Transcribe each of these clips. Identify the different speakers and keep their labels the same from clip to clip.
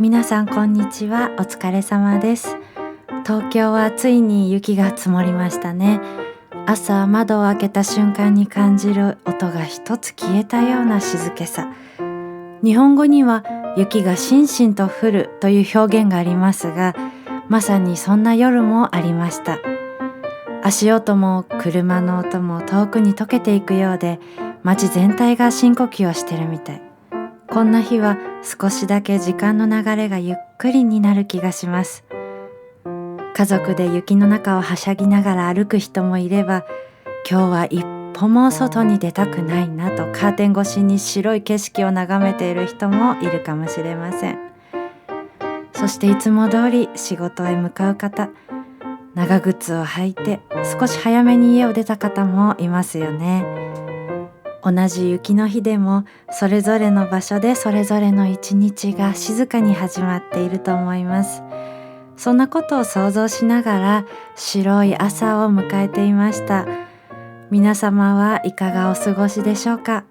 Speaker 1: 皆さんこんにちは。お疲れ様です。東京はついに雪が積もりましたね。朝窓を開けた瞬間に感じる音が一つ消えたような静けさ。日本語には雪がしんしんと降るという表現がありますが、まさにそんな夜もありました。足音も車の音も遠くに溶けていくようで、街全体が深呼吸をしてるみたい。こんな日は少しだけ時間の流れがゆっくりになる気がします。家族で雪の中をはしゃぎながら歩く人もいれば、今日は一歩も外に出たくないなとカーテン越しに白い景色を眺めている人もいるかもしれません。そしていつも通り仕事へ向かう方、長靴を履いて少し早めに家を出た方もいますよね。同じ雪の日でもそれぞれの場所でそれぞれの一日が静かに始まっていると思います。そんなことを想像しながら白い朝を迎えていました。皆様はいかがお過ごしでしょうか。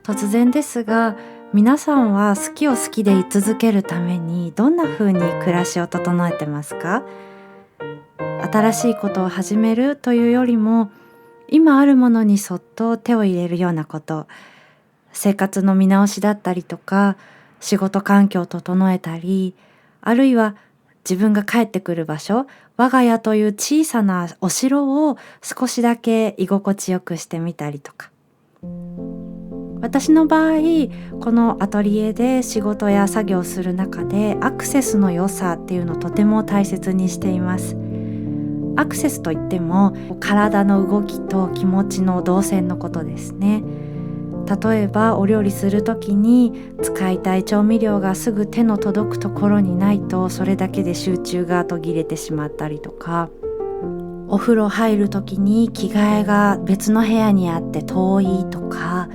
Speaker 1: 突然ですが、皆さんは好きを好きで居続けるためにどんな風に暮らしを整えてますか？新しいことを始めるというよりも、今あるものにそっと手を入れるようなこと、生活の見直しだったりとか、仕事環境を整えたり、あるいは自分が帰ってくる場所、我が家という小さなお城を少しだけ居心地よくしてみたりとか。私の場合、このアトリエで仕事や作業をする中でアクセスの良さっていうのをとても大切にしています。アクセスといっても体の動きと気持ちの動線のことですね。例えばお料理するときに使いたい調味料がすぐ手の届くところにないと、それだけで集中が途切れてしまったりとか、お風呂入るときに着替えが別の部屋にあって遠いとか、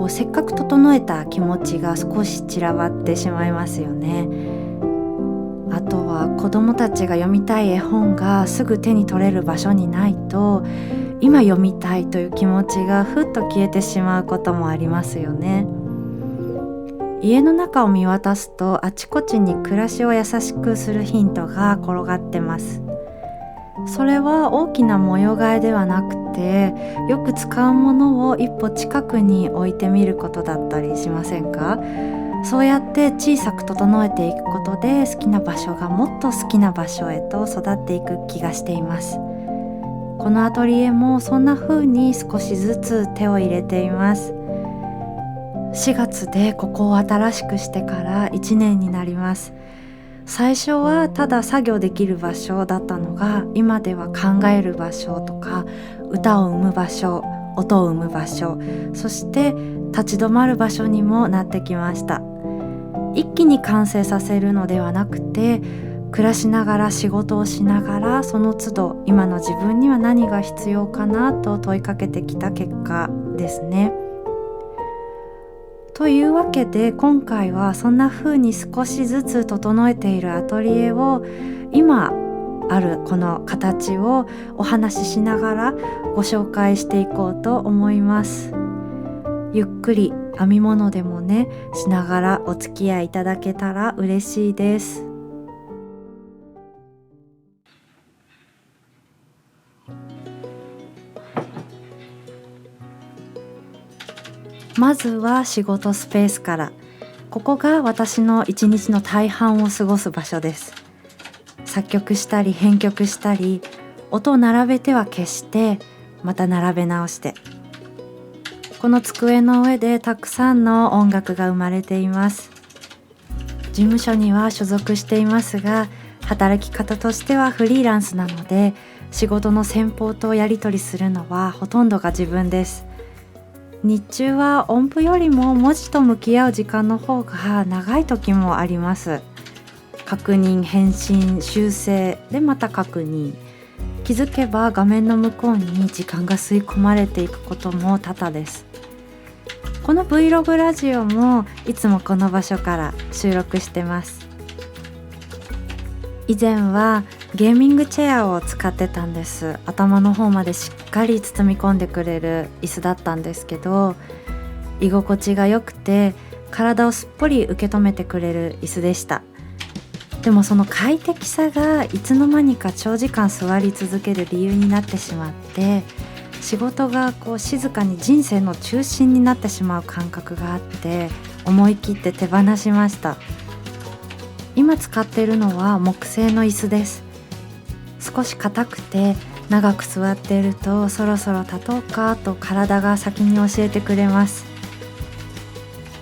Speaker 1: せっかく整えた気持ちが少し散らばってしまいますよね。あとは子どもたちが読みたい絵本がすぐ手に取れる場所にないと、今読みたいという気持ちがふっと消えてしまうこともありますよね。家の中を見渡すと、あちこちに暮らしを優しくするヒントが転がってます。それは大きな模様替えではなくて、よく使うものを一歩近くに置いてみることだったりしませんか？そうやって小さく整えていくことで、好きな場所がもっと好きな場所へと育っていく気がしています。このアトリエもそんな風に少しずつ手を入れています。4月でここを新しくしてから1年になります。最初はただ作業できる場所だったのが、今では考える場所とか、歌を生む場所、音を生む場所、そして立ち止まる場所にもなってきました。一気に完成させるのではなくて、暮らしながら仕事をしながら、その都度今の自分には何が必要かなと問いかけてきた結果ですね。というわけで、今回はそんな風に少しずつ整えているアトリエを、今あるこの形をお話ししながらご紹介していこうと思います。ゆっくり編み物でもねしながらお付き合いいただけたら嬉しいです。まずは仕事スペースから。ここが私の一日の大半を過ごす場所です。作曲したり編曲したり、音を並べては消してまた並べ直して、この机の上でたくさんの音楽が生まれています。事務所には所属していますが、働き方としてはフリーランスなので、仕事の先方とやり取りするのはほとんどが自分です。日中は音符よりも文字と向き合う時間の方が長い時もあります。確認、返信、修正でまた確認。気づけば画面の向こうに時間が吸い込まれていくことも多々です。この Vlog ラジオもいつもこの場所から収録してます。以前はゲーミングチェアを使ってたんです。頭の方までしっかり包み込んでくれる椅子だったんですけど、居心地が良くて体をすっぽり受け止めてくれる椅子でした。でもその快適さがいつの間にか長時間座り続ける理由になってしまって、仕事が静かに人生の中心になってしまう感覚があって、思い切って手放しました。今使っているのは木製の椅子です。少し硬くて長く座っていると、そろそろ立とうかと体が先に教えてくれます。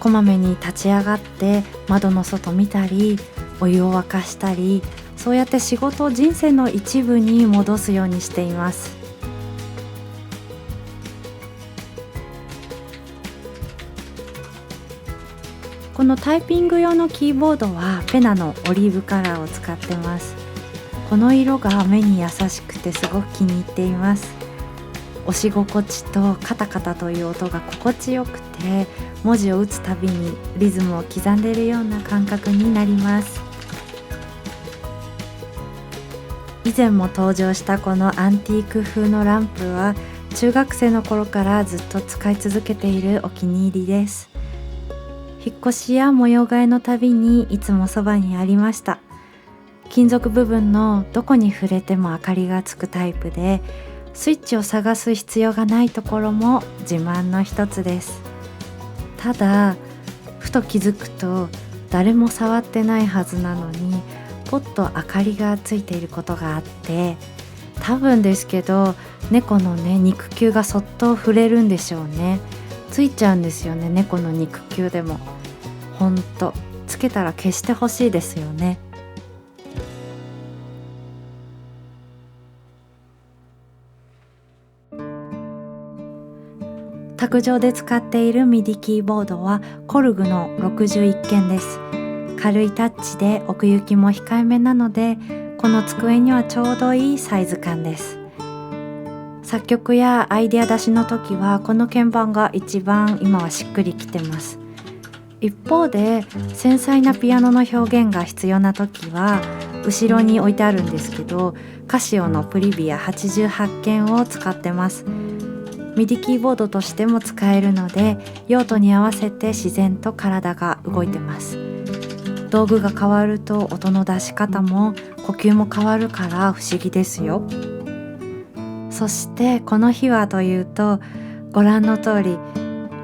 Speaker 1: こまめに立ち上がって窓の外見たり、お湯を沸かしたり、そうやって仕事を人生の一部に戻すようにしています。このタイピング用のキーボードはペナのオリーブカラーを使ってます。この色が目に優しくてすごく気に入っています。押し心地とカタカタという音が心地よくて、文字を打つたびにリズムを刻んでいるような感覚になります。以前も登場したこのアンティーク風のランプは、中学生の頃からずっと使い続けているお気に入りです。引っ越しや模様替えのたびにいつもそばにありました。金属部分のどこに触れても明かりがつくタイプで、スイッチを探す必要がないところも自慢の一つです。ただ、ふと気づくと誰も触ってないはずなのに、ポッと明かりがついていることがあって、多分ですけど猫の肉球がそっと触れるんでしょうね。ついちゃうんですよね、猫の肉球でも。ほんとつけたら消してほしいですよね。卓上で使っているミディキーボードはコルグの61鍵です。軽いタッチで奥行きも控えめなので、この机にはちょうどいいサイズ感です。作曲やアイデア出しの時はこの鍵盤が一番今はしっくりきてます。一方で繊細なピアノの表現が必要な時は後ろに置いてあるんですけど、カシオのプリビア88鍵を使ってます。ミディキーボードとしても使えるので、用途に合わせて自然と体が動いてます。道具が変わると音の出し方も呼吸も変わるから不思議ですよ。そしてこの日はというと、ご覧の通り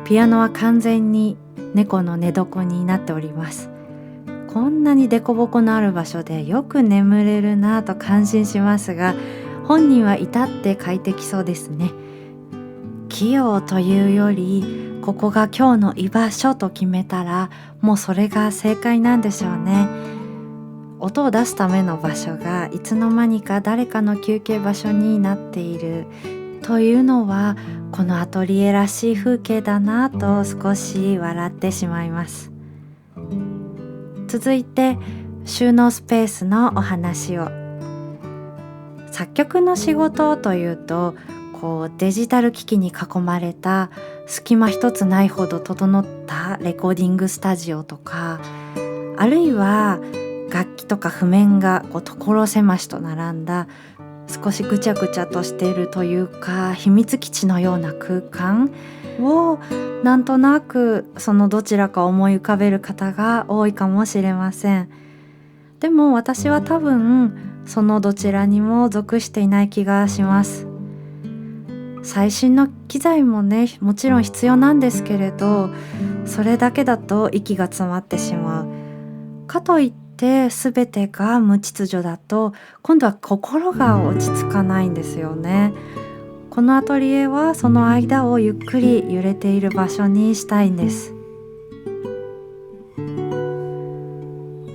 Speaker 1: ピアノは完全に猫の寝床になっております。こんなにデコボコのある場所でよく眠れるなと感心しますが、本人は至って快適そうですね。器用というより、ここが今日の居場所と決めたらもうそれが正解なんでしょうね。音を出すための場所がいつの間にか誰かの休憩場所になっているというのは、このアトリエらしい風景だなと少し笑ってしまいます。続いて収納スペースのお話を。作曲の仕事というと、デジタル機器に囲まれた隙間一つないほど整ったレコーディングスタジオとか、あるいは楽器とか譜面が所狭しと並んだ少しぐちゃぐちゃとしているというか、秘密基地のような空間をなんとなくそのどちらか思い浮かべる方が多いかもしれません。でも私は多分そのどちらにも属していない気がします。最新の機材ももちろん必要なんですけれど、それだけだと息が詰まってしまう。かといって全てが無秩序だと、今度は心が落ち着かないんですよね。このアトリエはその間をゆっくり揺れている場所にしたいんです。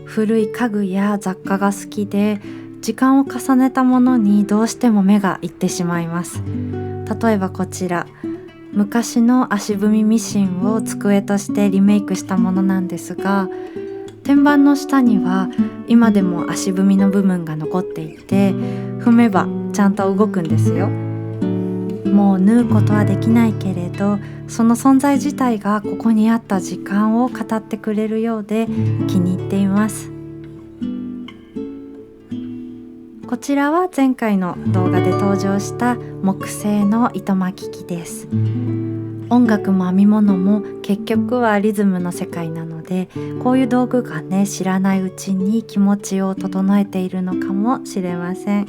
Speaker 1: 古い家具や雑貨が好きで、時間を重ねたものにどうしても目がいってしまいます。例えばこちら、昔の足踏みミシンを机としてリメイクしたものなんですが、天板の下には今でも足踏みの部分が残っていて、踏めばちゃんと動くんですよ。もう縫うことはできないけれど、その存在自体がここにあった時間を語ってくれるようで気に入っています。こちらは前回の動画で登場した木製の糸巻き機です。音楽も編み物も結局はリズムの世界なので、こういう道具がね、知らないうちに気持ちを整えているのかもしれません。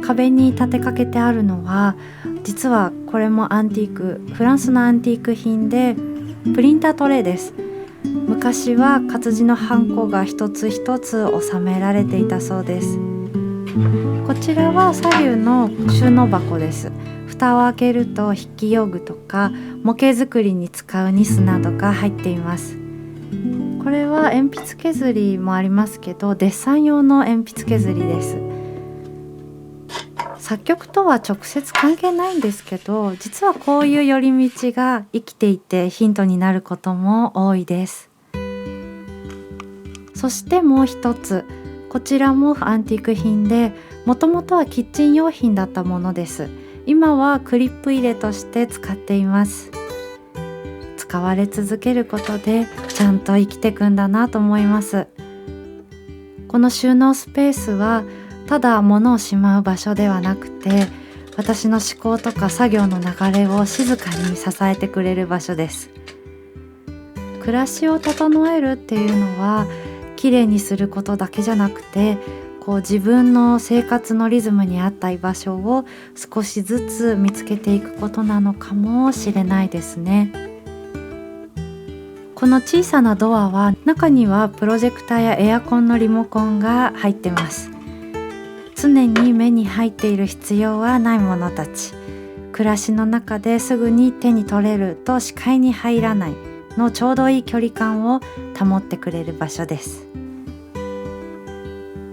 Speaker 1: 壁に立てかけてあるのは、実はこれもアンティーク、フランスのアンティーク品でプリンタートレイです。昔は活字のハンコが一つ一つ収められていたそうです。こちらは左右の収納箱です。蓋を開けると筆記用具とか模型作りに使うニスなどが入っています。これは鉛筆削りもありますけど、デッサン用の鉛筆削りです。作曲とは直接関係ないんですけど、実はこういう寄り道が生きていてヒントになることも多いです。そしてもう一つ、こちらもアンティーク品で、もともとはキッチン用品だったものです。今はクリップ入れとして使っています。使われ続けることでちゃんと生きていくんだなと思います。この収納スペースはただ物をしまう場所ではなくて、私の思考とか作業の流れを静かに支えてくれる場所です。暮らしを整えるっていうのはきれいにすることだけじゃなくて、自分の生活のリズムに合った居場所を少しずつ見つけていくことなのかもしれないですね。この小さなドアは、中にはプロジェクターやエアコンのリモコンが入ってます。常に目に入っている必要はないものたち、暮らしの中ですぐに手に取れると視界に入らないのちょうどいい距離感を保ってくれる場所です。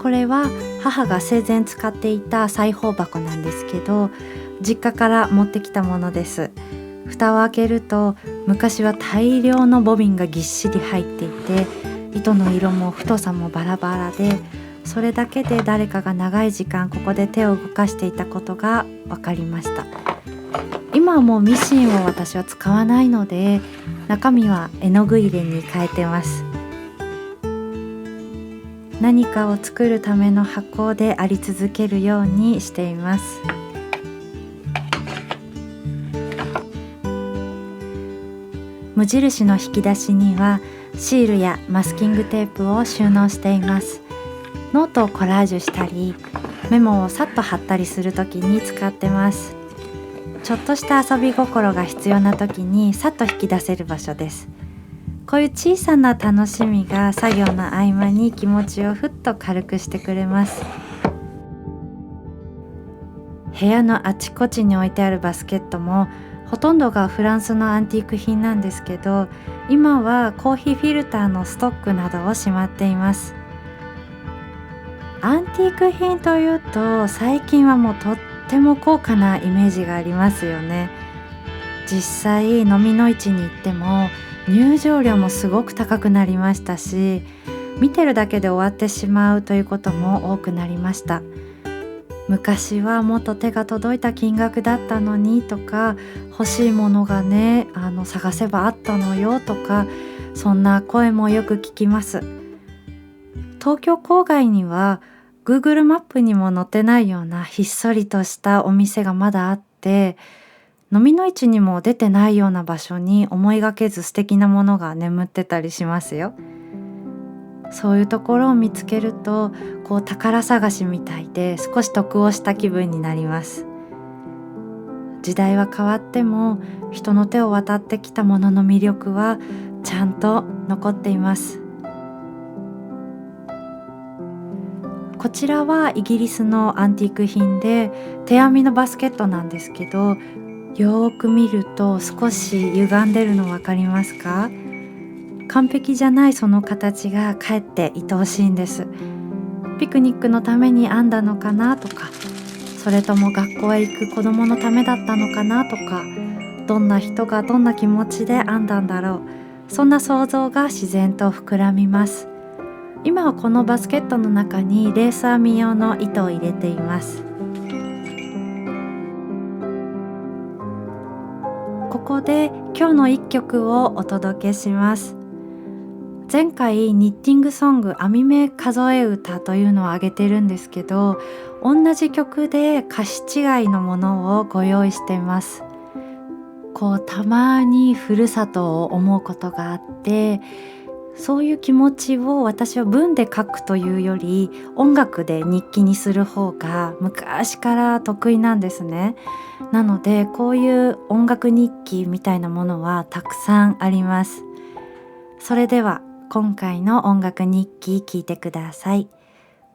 Speaker 1: これは母が生前使っていた裁縫箱なんですけど、実家から持ってきたものです。蓋を開けると、昔は大量のボビンがぎっしり入っていて、糸の色も太さもバラバラで、それだけで誰かが長い時間ここで手を動かしていたことが分かりました。今はもうミシンを私は使わないので、中身は絵の具入れに変えてます。何かを作るための箱であり続けるようにしています。無印の引き出しにはシールやマスキングテープを収納しています。ノートをコラージュしたり、メモをさっと貼ったりするときに使ってます。ちょっとした遊び心が必要なときにさっと引き出せる場所です。こういう小さな楽しみが作業の合間に気持ちをふっと軽くしてくれます。部屋のあちこちに置いてあるバスケットもほとんどがフランスのアンティーク品なんですけど、今はコーヒーフィルターのストックなどをしまっています。アンティーク品というと、最近はもうとっても高価なイメージがありますよね。実際飲みの市に行っても入場料もすごく高くなりましたし、見てるだけで終わってしまうということも多くなりました。昔はもっと手が届いた金額だったのにとか、欲しいものがね、探せばあったのよとか、そんな声もよく聞きます。東京郊外には Google マップにも載ってないようなひっそりとしたお店がまだあって、飲みの市にも出てないような場所に思いがけず素敵なものが眠ってたりしますよ。そういうところを見つけると、宝探しみたいで少し得をした気分になります。時代は変わっても、人の手を渡ってきたものの魅力はちゃんと残っています。こちらはイギリスのアンティーク品で、手編みのバスケットなんですけど、よーく見ると少し歪んでるの分かりますか？完璧じゃないその形がかえって愛おしいんです。ピクニックのために編んだのかなとか、それとも学校へ行く子供のためだったのかなとか、どんな人がどんな気持ちで編んだんだろう、そんな想像が自然と膨らみます。今はこのバスケットの中にレース編み用の糸を入れています。ここで今日の一曲をお届けします。前回ニッティングソング編み目数え歌というのをあげてるんですけど、同じ曲で歌詞違いのものをご用意しています。たまにふるさとを思うことがあって、そういう気持ちを私は文で書くというより音楽で日記にする方が昔から得意なんですね。なのでこういう音楽日記みたいなものはたくさんあります。それでは今回の音楽日記聞いてください。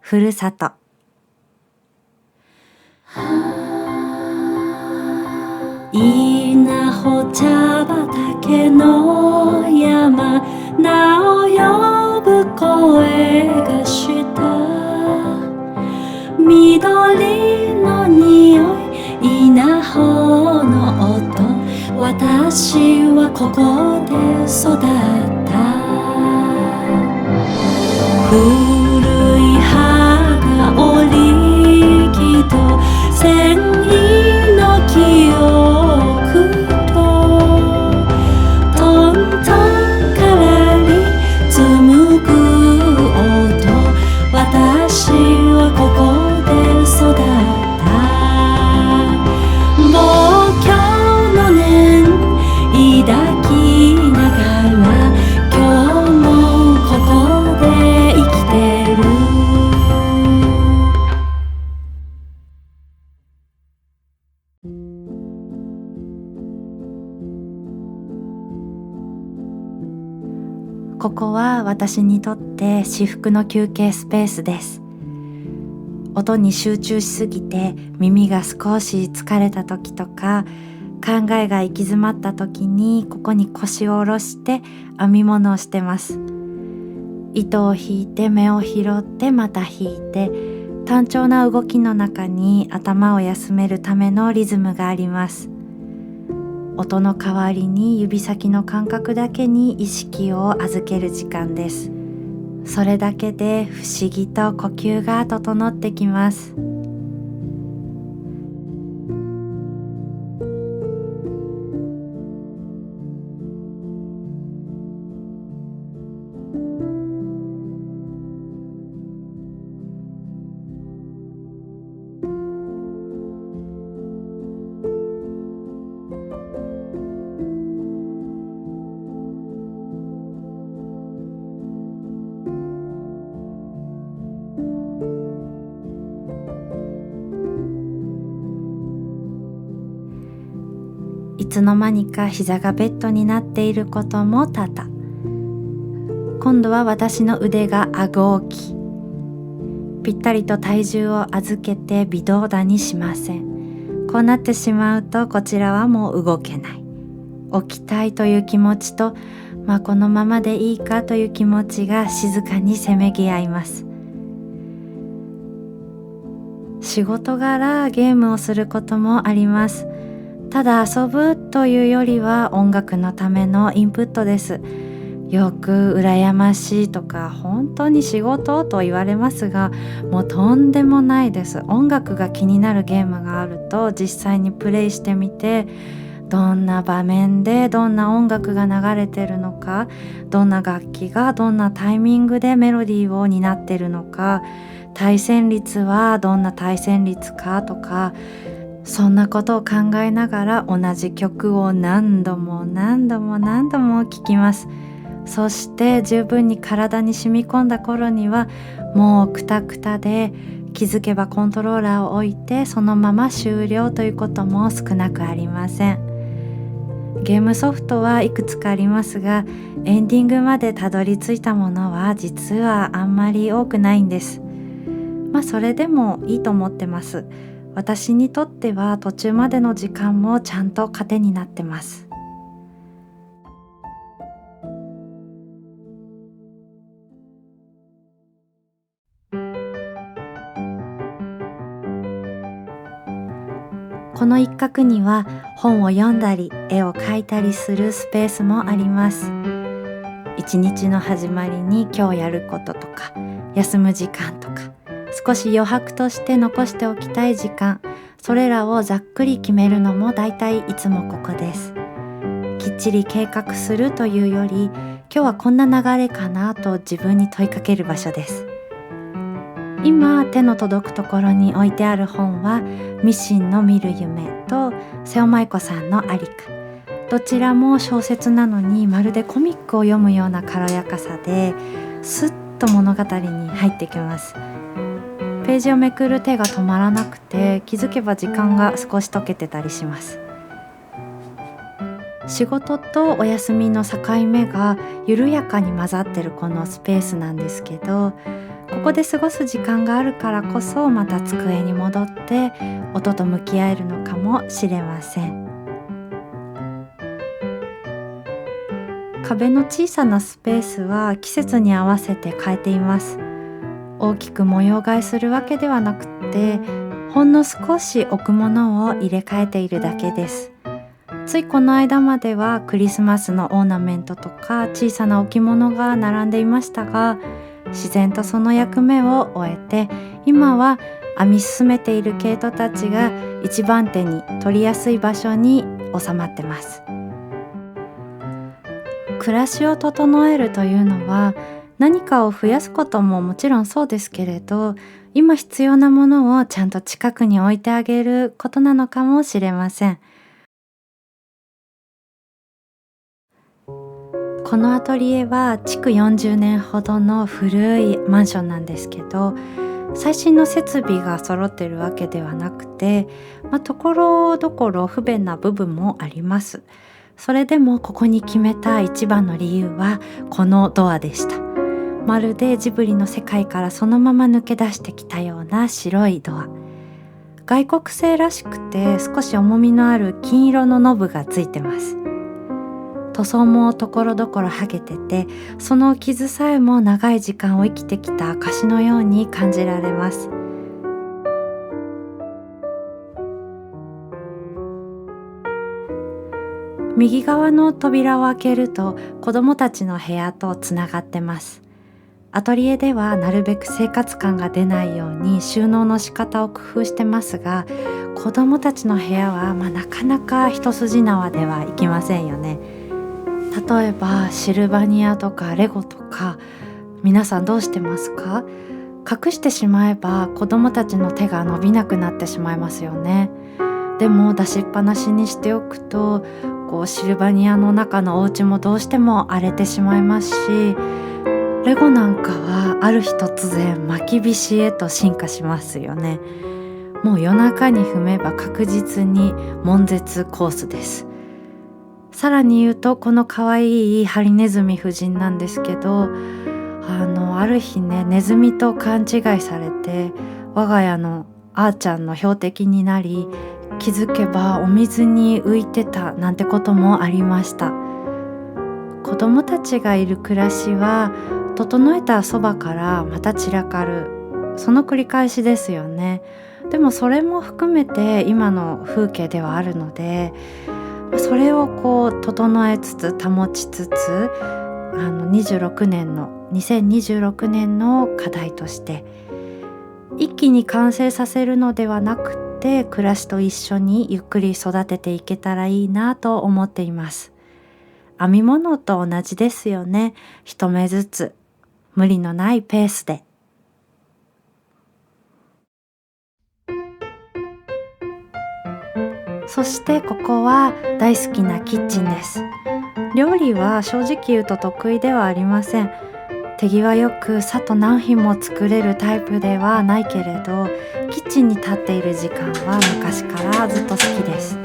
Speaker 1: ふるさと。稲穂茶畑の山、名を呼ぶ声がした。緑の匂い、稲穂の音、私はここで育った。古い葉が折り木と繊維の記憶とトントンからに紡ぐ音、私はここで育った。望郷の念抱きながら今日もここで生きてる。ここは私にとって至福の休憩スペースです。音に集中しすぎて耳が少し疲れた時とか、考えが行き詰まった時にここに腰を下ろして編み物をしてます。糸を引いて目を拾ってまた引いて、単調な動きの中に頭を休めるためのリズムがあります。音の代わりに指先の感覚だけに意識を預ける時間です。それだけで不思議と呼吸が整ってきます。いつの間にか膝がベッドになっていることも多々。今度は私の腕が顎置き。ぴったりと体重を預けて微動だにしません。こうなってしまうとこちらはもう動けない。起きたいという気持ちと、このままでいいかという気持ちが静かにせめぎ合います。仕事柄ゲームをすることもあります。ただ遊ぶというよりは音楽のためのインプットです。よく羨ましいとか本当に仕事と言われますが、もうとんでもないです。音楽が気になるゲームがあると実際にプレイしてみて、どんな場面でどんな音楽が流れてるのか、どんな楽器がどんなタイミングでメロディーを担ってるのか、対戦率はどんな対戦率かとか、そんなことを考えながら同じ曲を何度も聴きます。そして十分に体に染み込んだ頃にはもうクタクタで、気づけばコントローラーを置いてそのまま終了ということも少なくありません。ゲームソフトはいくつかありますが、エンディングまでたどり着いたものは実はあんまり多くないんです。それでもいいと思ってます。私にとっては途中までの時間もちゃんと糧になってます。この一角には本を読んだり絵を描いたりするスペースもあります。一日の始まりに今日やることとか、休む時間とか、少し余白として残しておきたい時間、それらをざっくり決めるのもだいたいいつもここです。きっちり計画するというより、今日はこんな流れかなと自分に問いかける場所です。今手の届くところに置いてある本はミシンの見る夢と瀬尾舞子さんのアリカ。どちらも小説なのにまるでコミックを読むような軽やかさで、スッと物語に入ってきます。ページをめくる手が止まらなくて、気づけば時間が少し溶けてたりします。仕事とお休みの境目が緩やかに混ざってるこのスペースなんですけど、ここで過ごす時間があるからこそ、また机に戻って音と向き合えるのかもしれません。壁の小さなスペースは季節に合わせて変えています。大きく模様替えするわけではなくて、ほんの少し置くものを入れ替えているだけです。ついこの間まではクリスマスのオーナメントとか小さな置物が並んでいましたが、自然とその役目を終えて、今は編み進めている毛糸たちが一番手に取りやすい場所に収まってます。暮らしを整えるというのは、何かを増やすことももちろんそうですけれど、今必要なものをちゃんと近くに置いてあげることなのかもしれません。このアトリエは築40年ほどの古いマンションなんですけど、最新の設備が揃っているわけではなくて、ところどころ不便な部分もあります。それでもここに決めた一番の理由はこのドアでした。まるでジブリの世界からそのまま抜け出してきたような白いドア。外国製らしくて少し重みのある金色のノブがついてます。塗装もところどころ剥げてて、その傷さえも長い時間を生きてきた証のように感じられます。右側の扉を開けると子どもたちの部屋とつながってます。アトリエではなるべく生活感が出ないように収納の仕方を工夫してますが、子どもたちの部屋はなかなか一筋縄ではいきませんよね。例えばシルバニアとかレゴとか、皆さんどうしてますか？隠してしまえば子どもたちの手が伸びなくなってしまいますよね。でも出しっぱなしにしておくと、シルバニアの中のお家もどうしても荒れてしまいますし、レゴなんかはある日突然巻きびしへと進化しますよね。もう夜中に踏めば確実に悶絶コースです。さらに言うと、この可愛いハリネズミ夫人なんですけど、ある日ね、ネズミと勘違いされて我が家のあーちゃんの標的になり、気づけばお水に浮いてたなんてこともありました。子供たちがいる暮らしは、整えたそばからまた散らかる、その繰り返しですよね。でもそれも含めて今の風景ではあるので、それを整えつつ保ちつつ、2026年の課題として一気に完成させるのではなくて、暮らしと一緒にゆっくり育てていけたらいいなと思っています。編み物と同じですよね。一目ずつ、無理のないペースで。そしてここは大好きなキッチンです。料理は正直言うと得意ではありません。手際よくさっと何品も作れるタイプではないけれど、キッチンに立っている時間は昔からずっと好きです。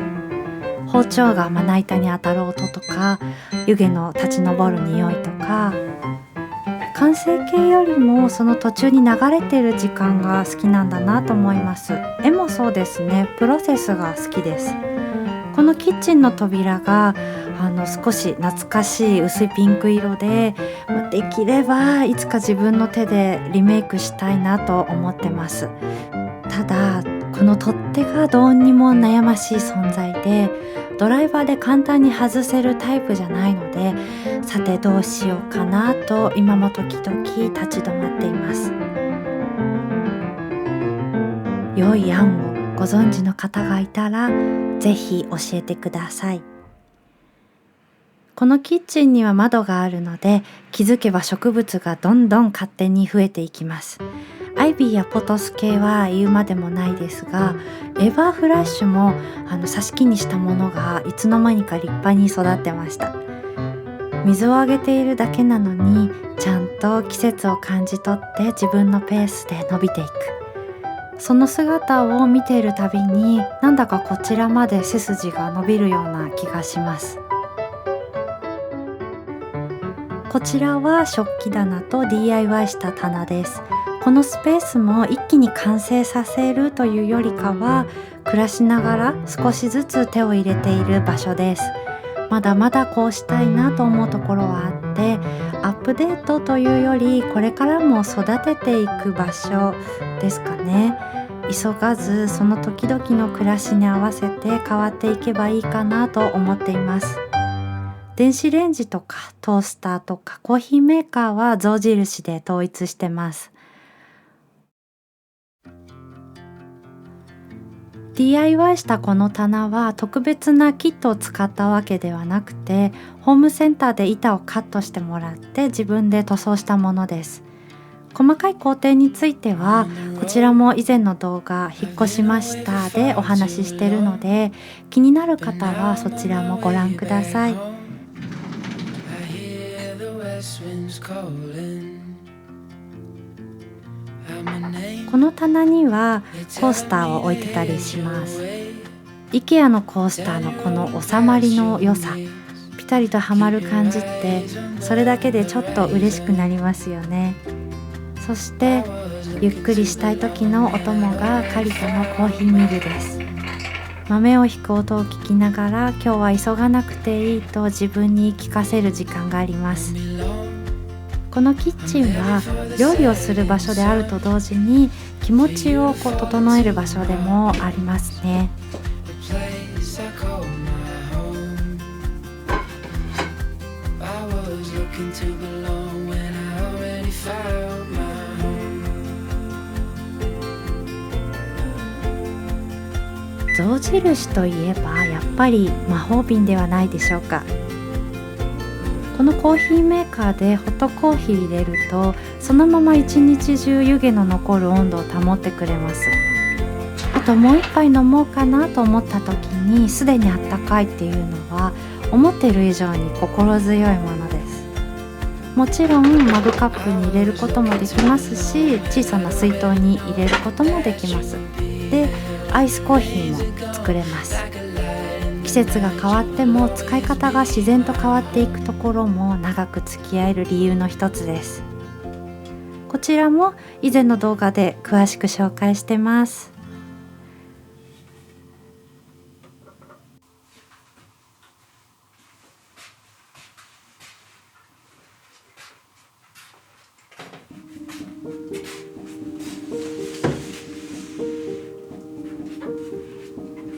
Speaker 1: 包丁がまな板に当たる音とか、湯気の立ち上る匂いとか、完成形よりもその途中に流れている時間が好きなんだなと思います。絵もそうですね。プロセスが好きです。このキッチンの扉が少し懐かしい薄いピンク色で、できればいつか自分の手でリメイクしたいなと思ってます。ただこの取っ手がどうにも悩ましい存在で、ドライバーで簡単に外せるタイプじゃないので、さてどうしようかなと今も時々立ち止まっています。良い案をご存知の方がいたらぜひ教えてください。このキッチンには窓があるので、気づけば植物がどんどん勝手に増えていきます。アイビーやポトス系は言うまでもないですが、エバーフラッシュも挿し木にしたものがいつの間にか立派に育ってました。水をあげているだけなのに、ちゃんと季節を感じ取って自分のペースで伸びていく。その姿を見ているたびに、なんだかこちらまで背筋が伸びるような気がします。こちらは食器棚と DIY した棚です。このスペースも一気に完成させるというよりかは、暮らしながら少しずつ手を入れている場所です。まだまだこうしたいなと思うところはあって、アップデートというよりこれからも育てていく場所ですかね。急がずその時々の暮らしに合わせて変わっていけばいいかなと思っています。電子レンジとかトースターとかコーヒーメーカーは象印で統一してます。DIY したこの棚は特別なキットを使ったわけではなくて、ホームセンターで板をカットしてもらって自分で塗装したものです。細かい工程についてはこちらも以前の動画引っ越しましたでお話ししているので、気になる方はそちらもご覧ください。この棚にはコースターを置いてたりします。 IKEA のコースターのこの収まりの良さ、ピタリとはまる感じって、それだけでちょっと嬉しくなりますよね。そしてゆっくりしたい時のお供がカリトのコーヒーミルです。豆をひく音を聞きながら、今日は急がなくていいと自分に聞かせる時間があります。このキッチンは料理をする場所であると同時に、気持ちを整える場所でもありますね。象印といえばやっぱり魔法瓶ではないでしょうか。このコーヒーメーカーでホットコーヒー入れると、そのまま一日中湯気の残る温度を保ってくれます。あともう一杯飲もうかなと思った時にすでにあったかいっていうのは、思っている以上に心強いものです。もちろんマグカップに入れることもできますし、小さな水筒に入れることもできます。で、アイスコーヒーも作れます。季節が変わっても使い方が自然と変わっていくところも長く付き合える理由の一つです。こちらも以前の動画で詳しく紹介してます。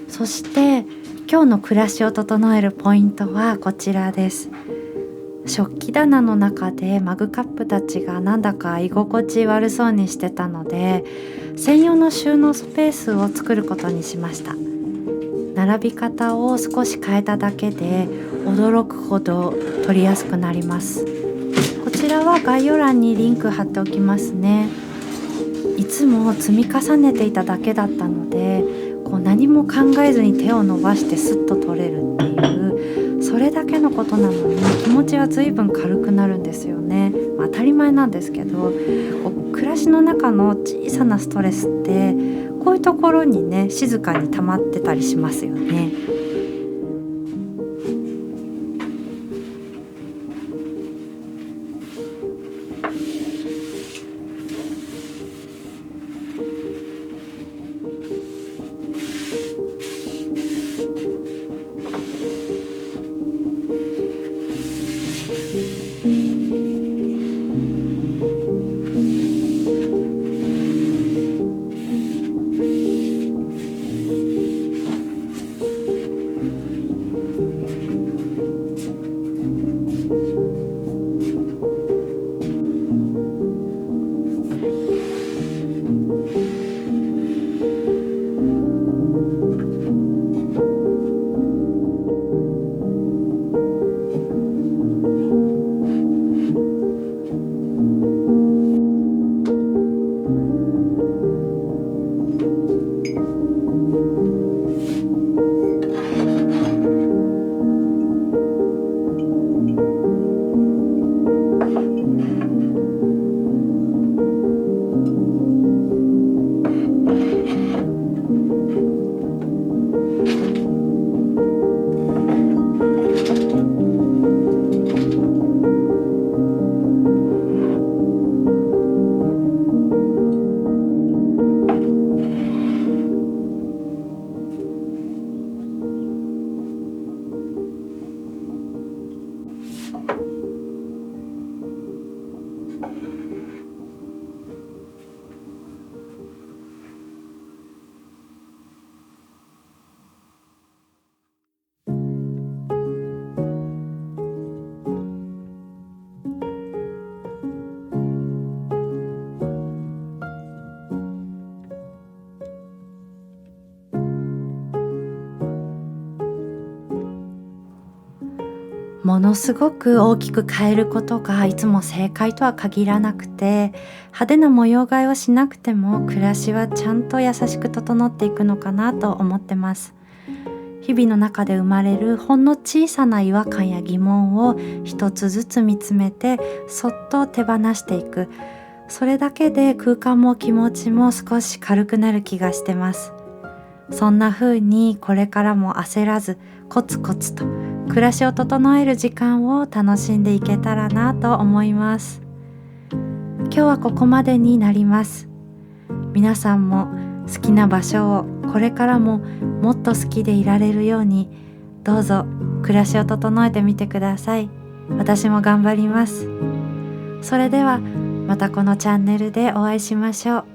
Speaker 1: そして今日の暮らしを整えるポイントはこちらです。食器棚の中でマグカップたちがなんだか居心地悪そうにしてたので、専用の収納スペースを作ることにしました。並び方を少し変えただけで驚くほど取りやすくなります。こちらは概要欄にリンク貼っておきますね。いつも積み重ねていただけだったので、何も考えずに手を伸ばしてスッと取れるっていう、それだけのことなのに気持ちは随分軽くなるんですよね。当たり前なんですけど、暮らしの中の小さなストレスってこういうところにね、静かに溜まってたりしますよね。ものすごく大きく変えることがいつも正解とは限らなくて、派手な模様替えをしなくても暮らしはちゃんと優しく整っていくのかなと思ってます。日々の中で生まれるほんの小さな違和感や疑問を一つずつ見つめて、そっと手放していく。それだけで空間も気持ちも少し軽くなる気がしてます。そんな風にこれからも焦らずコツコツと暮らしを整える時間を楽しんでいけたらなと思います。今日はここまでになります。皆さんも好きな場所をこれからももっと好きでいられるように、どうぞ暮らしを整えてみてください。私も頑張ります。それではまたこのチャンネルでお会いしましょう。